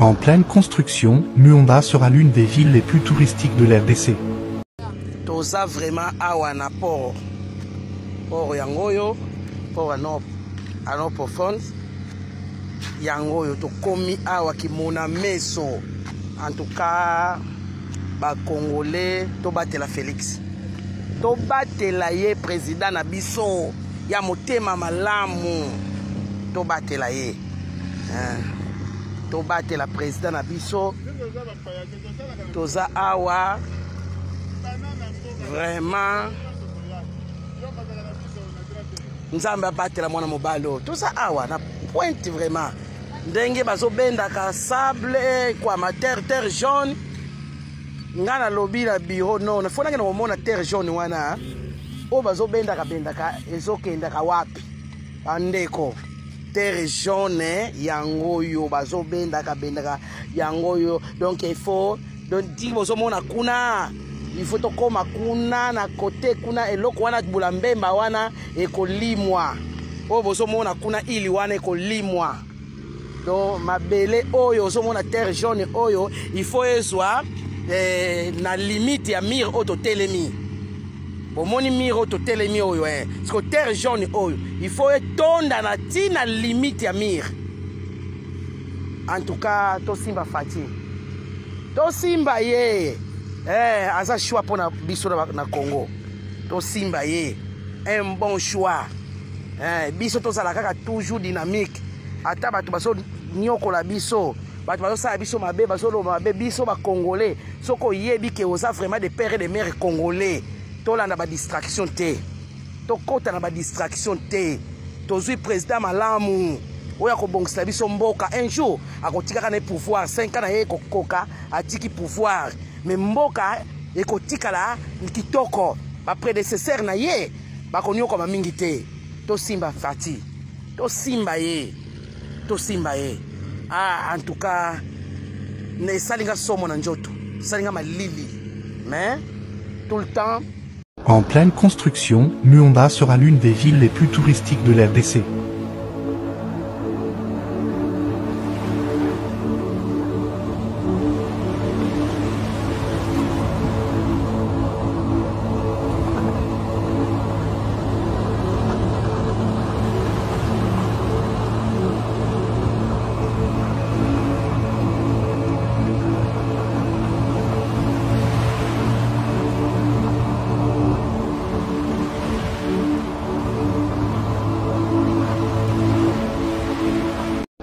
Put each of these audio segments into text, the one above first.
En pleine construction, Muonda sera l'une des villes les plus touristiques de l'RDC. Toza vraiment awa na port yangoyo, port ano profonde yangoyo to komi awa ki mona meso. En tout cas, ba Congolais to batela Félix. To batela ye président na biso ya motema malamu. To batela ye. To batela président na biso. Toza awa vraiment nzambe abatela mwana mobalo. Toza awa na pointe vraiment. Ndenge bazo benda ka sable kwa ma terre jaune. Ngana lobby la bureau non fona ngena omona terre jaune wana o bazo benda ka ezokenda ka wapi andeko terre jaune yangoyo bazo benda ka yangoyo. Donc il faut donc di bozo mona kuna il faut to koma kuna na côté kuna eloko wana bulambemba wana ekolimwa o bozo mona kuna ili wana ekolimwa. Donc mabele oyo bozo mona terre jaune oyo il faut ezwa na limite ya mire auto telemi. Omoni mire auto telemi oyo parce que terre jaune oyo il faut etonda na tina limite ya mire. En tout cas to simba fati. To simba ye aza choix pour na biso na Congo. To simba ye un bon choix. Biso to zala kaka toujours dynamique. Ata bato baso nyokola biso. Bato baso sa biso mabe baso lo mabe biso ba Congolais. Soko yebi ke oza vraiment des pères et des mères congolais. To la na ba distraction te. To kota na ba distraction te. To zui président malamu. Oya ko bongisa biso mboka un jour akotika kana pouvoir 5 ans na ye kokoka atiki pouvoir. Mais mboka ekotika la kitoko ba prédécesseur na ye ba konyo ko mingi te. To simba fati. To simba ye. To simba ye. En tout cas, ne salinga somo na njoto, salinga malili, mais tout le temps. En pleine construction, Muonda sera l'une des villes les plus touristiques de l'RDC.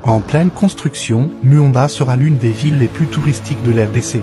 En pleine construction, Muonda sera l'une des villes les plus touristiques de l'RDC.